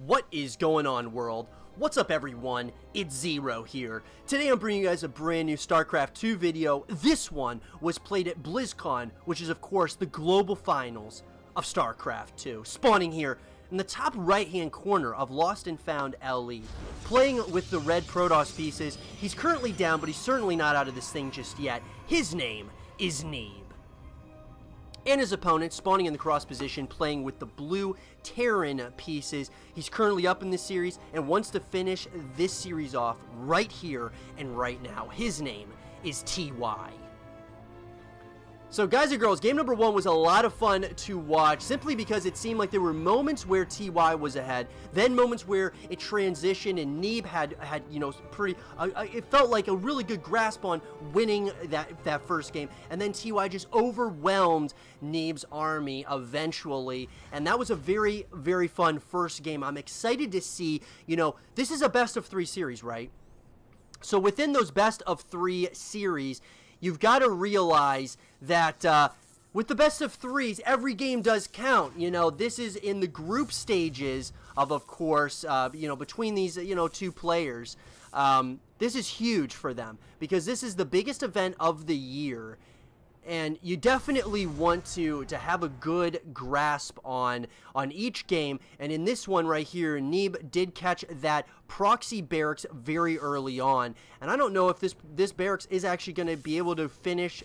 What is going on, world? What's up, everyone? It's Zero here. Today I'm bringing you guys a brand new StarCraft 2 video. This one was played at Blizzcon, which is of course the global finals of StarCraft 2. Spawning here in the top right hand corner of Lost and Found LE. Playing with the red Protoss pieces. He's currently down, but he's certainly not out of this thing just yet. His name is Neeb. And his opponent spawning in the cross position, playing with the blue Terran pieces. He's currently up in this series and wants to finish this series off right here and right now. His name is TY. So guys and girls, game number one was a lot of fun to watch, simply because it seemed like there were moments where TY was ahead, then moments where it transitioned and Neeb had you know, it felt like a really good grasp on winning that first game, and then TY just overwhelmed Neeb's army eventually, and that was a very, very fun first game. I'm excited to see, you know, this is a best of 3 series, right? So within those best of 3 series, you've got to realize that with the best of 3s, every game does count. You know, this is in the group stages of course, you know, between these, you know, 2 players. This is huge for them because this is the biggest event of the year. And you definitely want to have a good grasp on each game. And in this one right here, Neeb did catch that proxy barracks very early on. And I don't know if this barracks is actually going to be able to finish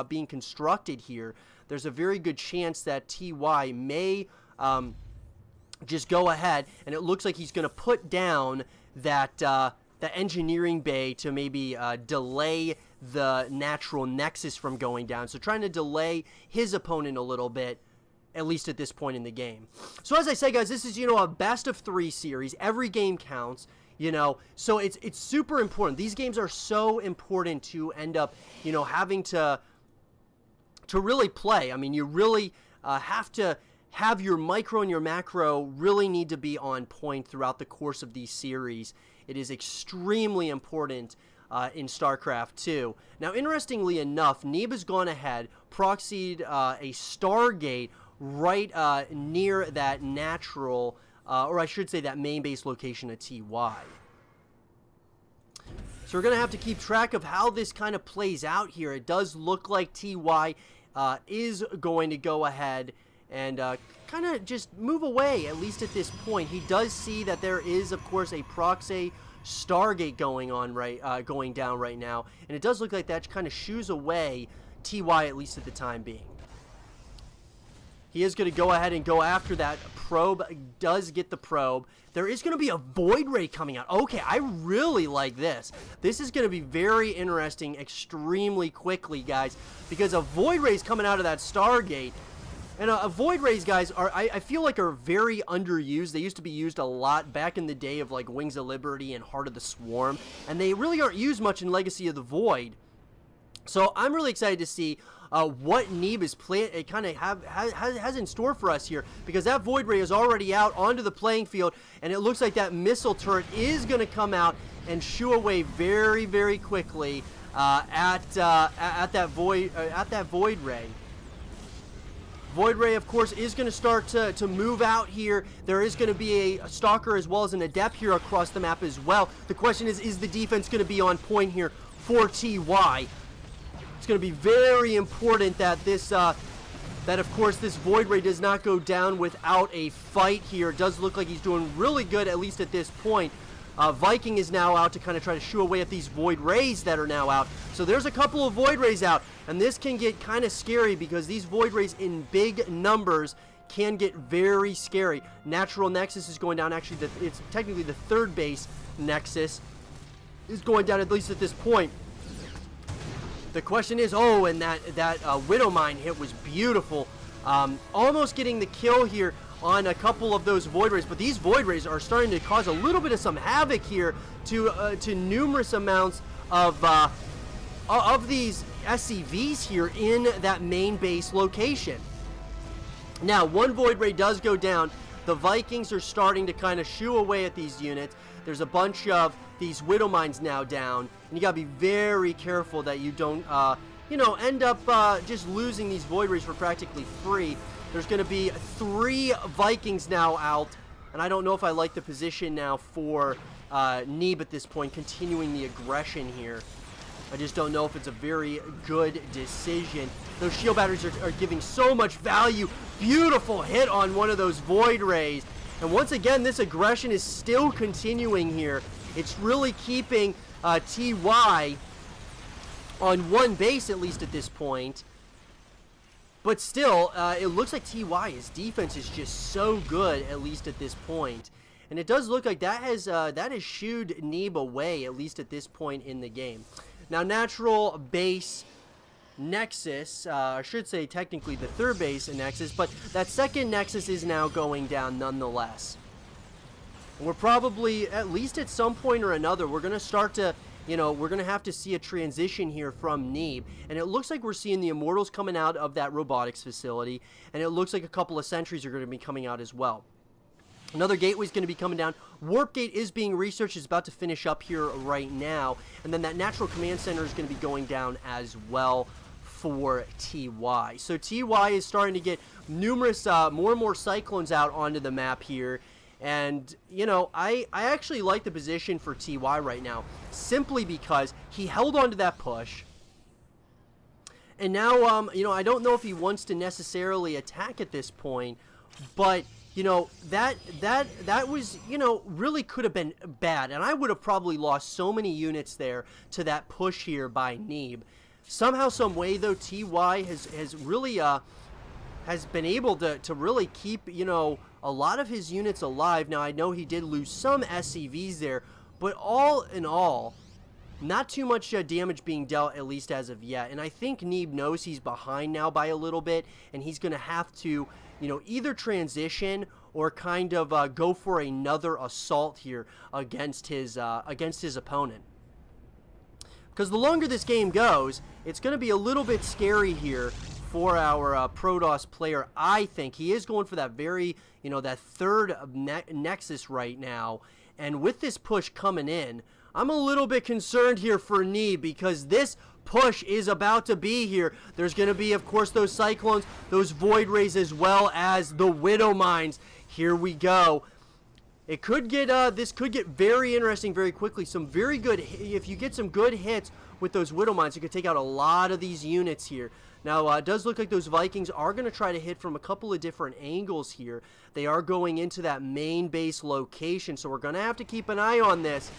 being constructed here. There's a very good chance that TY may just go ahead. And it looks like he's going to put down that the engineering bay to maybe delay the natural nexus from going down. So trying to delay his opponent a little bit, at least at this point in the game. So as I say, guys, this is, you know, a best of 3 series. Every game counts, you know, so it's super important. These games are so important to end up, you know, having to really play. I mean, you really have to have your micro and your macro really need to be on point throughout the course of these series. It is extremely important in StarCraft 2. Now, interestingly enough, Neeb has gone ahead, proxied a Stargate right near that natural, or I should say that main base location of TY. So we're going to have to keep track of how this kind of plays out here. It does look like TY is going to go ahead and kind of just move away, at least at this point. He does see that there is, of course, a proxy Stargate going down right now, and it does look like that kind of shoos away TY, at least at the time being. He is going to go ahead and go after that probe. Does get the probe. There is going to be a Void Ray coming out. Okay, I really like this. This is going to be very interesting extremely quickly, guys, because a Void Ray is coming out of that Stargate. And Void Rays, guys, I feel like are very underused. They used to be used a lot back in the day of like Wings of Liberty and Heart of the Swarm, and they really aren't used much in Legacy of the Void. So I'm really excited to see what Neeb is has in store for us here, because that Void Ray is already out onto the playing field, and it looks like that missile turret is going to come out and shoo away very, very quickly at that Void Ray. Void Ray, of course, is going to start to move out here. There is going to be a Stalker as well as an Adept here across the map as well. The question is the defense going to be on point here for TY? It's going to be very important that this, that of course this Void Ray does not go down without a fight here. It does look like he's doing really good, at least at this point. Viking is now out to kind of try to shoo away at these Void Rays that are now out. So there's a couple of Void Rays out, and this can get kind of scary because these Void Rays in big numbers can get very scary. Natural Nexus is going down. Actually, it's technically the 3rd base Nexus is going down, at least at this point. The question is, oh, and that Widow Mine hit was beautiful. Almost getting the kill here on a couple of those Void Rays, but these Void Rays are starting to cause a little bit of some havoc here to numerous amounts of these SCVs here in that main base location. Now, one Void Ray does go down. The Vikings are starting to kind of shoo away at these units. There's a bunch of these Widow Mines now down, and you gotta be very careful that you don't, you know, end up just losing these Void Rays for practically free. There's going to be 3 Vikings now out And I don't know if I like the position now for Neeb at this point, continuing the aggression here. I just don't know if it's a very good decision. Those shield batteries are giving so much value. Beautiful hit on one of those Void Rays. And once again, this aggression is still continuing here. It's really keeping TY on one base, at least at this point. But still, it looks like TY's defense is just so good, at least at this point. And it does look like that has shooed Neeb away, at least at this point in the game. Now, natural base Nexus, I should say technically the third base Nexus, but that second Nexus is now going down nonetheless. We're probably, at least at some point or another, we're going to start to, you know, we're going to have to see a transition here from Neeb. And it looks like we're seeing the Immortals coming out of that robotics facility. And it looks like a couple of sentries are going to be coming out as well. Another gateway is going to be coming down. Warp Gate is being researched. It's about to finish up here right now. And then that Natural Command Center is going to be going down as well for TY. So TY is starting to get numerous, more and more Cyclones out onto the map here. And, you know, I actually like the position for TY right now, simply because he held on to that push. And now, you know, I don't know if he wants to necessarily attack at this point, but, you know, that was, you know, really could have been bad. And I would have probably lost so many units there to that push here by Neeb. Somehow, some way, though, TY has really, has been able to really keep, you know, a lot of his units alive. Now, I know he did lose some SCVs there, but all in all, not too much damage being dealt, at least as of yet. And I think Neeb knows he's behind now by a little bit, and he's going to have to, you know, either transition or kind of go for another assault here against his opponent. Because the longer this game goes, it's going to be a little bit scary here for our Protoss player. I think he is going for that very, you know, that third Nexus right now. And with this push coming in, I'm a little bit concerned here for Neeb, because this push is about to be here. There's going to be, of course, those Cyclones, those Void Rays, as well as the Widow Mines. Here we go. It could get, this could get very interesting very quickly. Some very good, if you get some good hits with those Widow Mines, you could take out a lot of these units here. Now, it does look like those Vikings are going to try to hit from a couple of different angles here. They are going into that main base location, so we're going to have to keep an eye on this.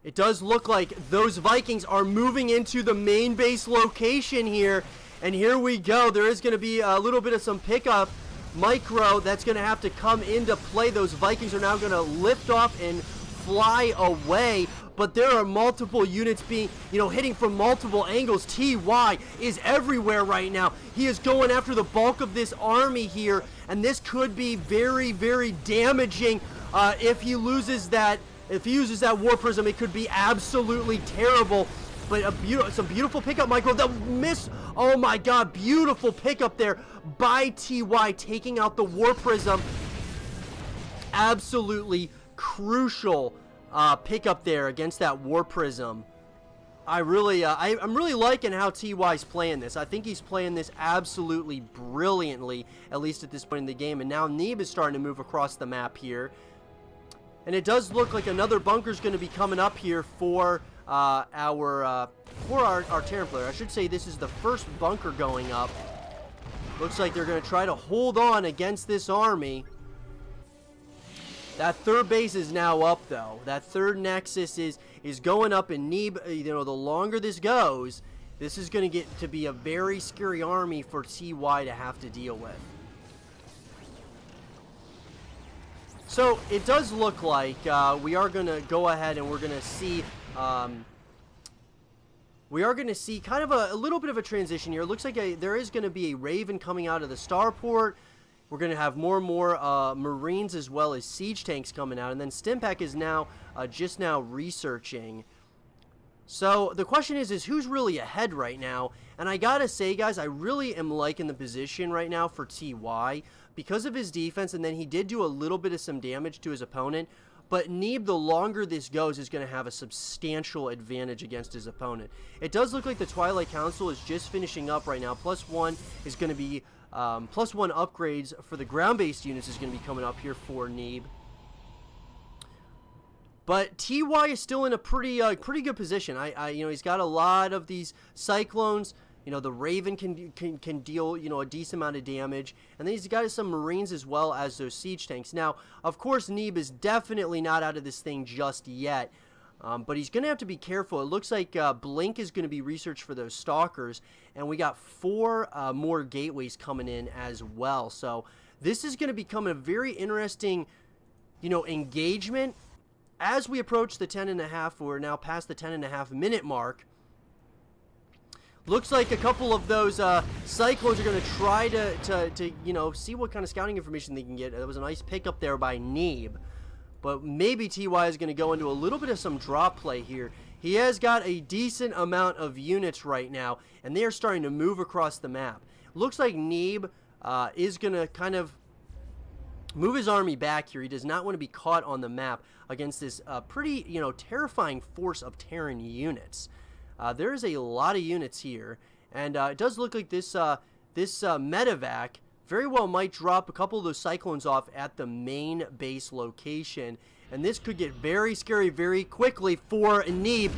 It does look like those Vikings are moving into the main base location here. And here we go. There is going to be a little bit of some pickup micro that's going to have to come into play. Those Vikings are now going to lift off and fly away. But there are multiple units being, you know, hitting from multiple angles. TY is everywhere right now. He is going after the bulk of this army here. And this could be very, very damaging if he loses that. If he uses that War Prism, it could be absolutely terrible. But some beautiful pickup, Michael. The miss. Oh my God, beautiful pickup there by TY, taking out the War Prism. Absolutely crucial pickup there against that War Prism. I'm really liking how TY's playing this. I think he's playing this absolutely brilliantly, at least at this point in the game. And now Neeb is starting to move across the map here. And it does look like another bunker is going to be coming up here for our Terran player. I should say this is the first bunker going up. Looks like they're going to try to hold on against this army. That third base is now up, though. That third Nexus is going up, and Neeb, you know, the longer this goes, this is going to get to be a very scary army for TY to have to deal with. So it does look like we are going to go ahead and we're going to see kind of a little bit of a transition here. It looks like there is going to be a Raven coming out of the starport. We're going to have more and more Marines as well as siege tanks coming out. And then Stimpak is now just now researching. So the question is who's really ahead right now? And I got to say, guys, I really am liking the position right now for TY because of his defense. And then he did do a little bit of some damage to his opponent. But Neeb, the longer this goes, is going to have a substantial advantage against his opponent. It does look like the Twilight Council is just finishing up right now. +1 is going to be +1 upgrades for the ground-based units is going to be coming up here for Neeb. But TY is still in a pretty good position. You know, he's got a lot of these cyclones. You know, the Raven can deal, you know, a decent amount of damage. And then he's got some Marines as well as those siege tanks. Now, of course, Neeb is definitely not out of this thing just yet. But he's going to have to be careful. It looks like Blink is going to be researched for those Stalkers. And we got 4 more gateways coming in as well. So this is going to become a very interesting, you know, engagement. As we approach the 10.5, we're now past the 10.5 minute mark. Looks like a couple of those Cyclones are going to try to you know, see what kind of scouting information they can get. That was a nice pickup there by Neeb. But maybe TY is going to go into a little bit of some drop play here. He has got a decent amount of units right now, and they are starting to move across the map. Looks like Neeb is going to kind of move his army back here. He does not want to be caught on the map against this pretty, you know, terrifying force of Terran units. There is a lot of units here, and it does look like this medevac very well might drop a couple of those Cyclones off at the main base location, and this could get very scary very quickly for Neeb.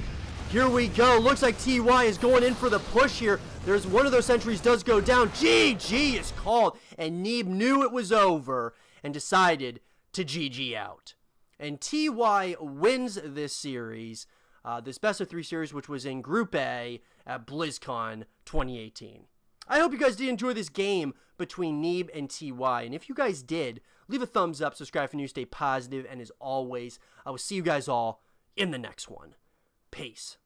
Here we go. Looks like TY is going in for the push here. There's one of those sentries does go down. GG is called, and Neeb knew it was over and decided to GG out. And TY wins this series, this best of 3 series, which was in Group A at BlizzCon 2018. I hope you guys did enjoy this game between Neeb and TY. And if you guys did, leave a thumbs up, subscribe for new, stay positive, and as always, I will see you guys all in the next one. Peace.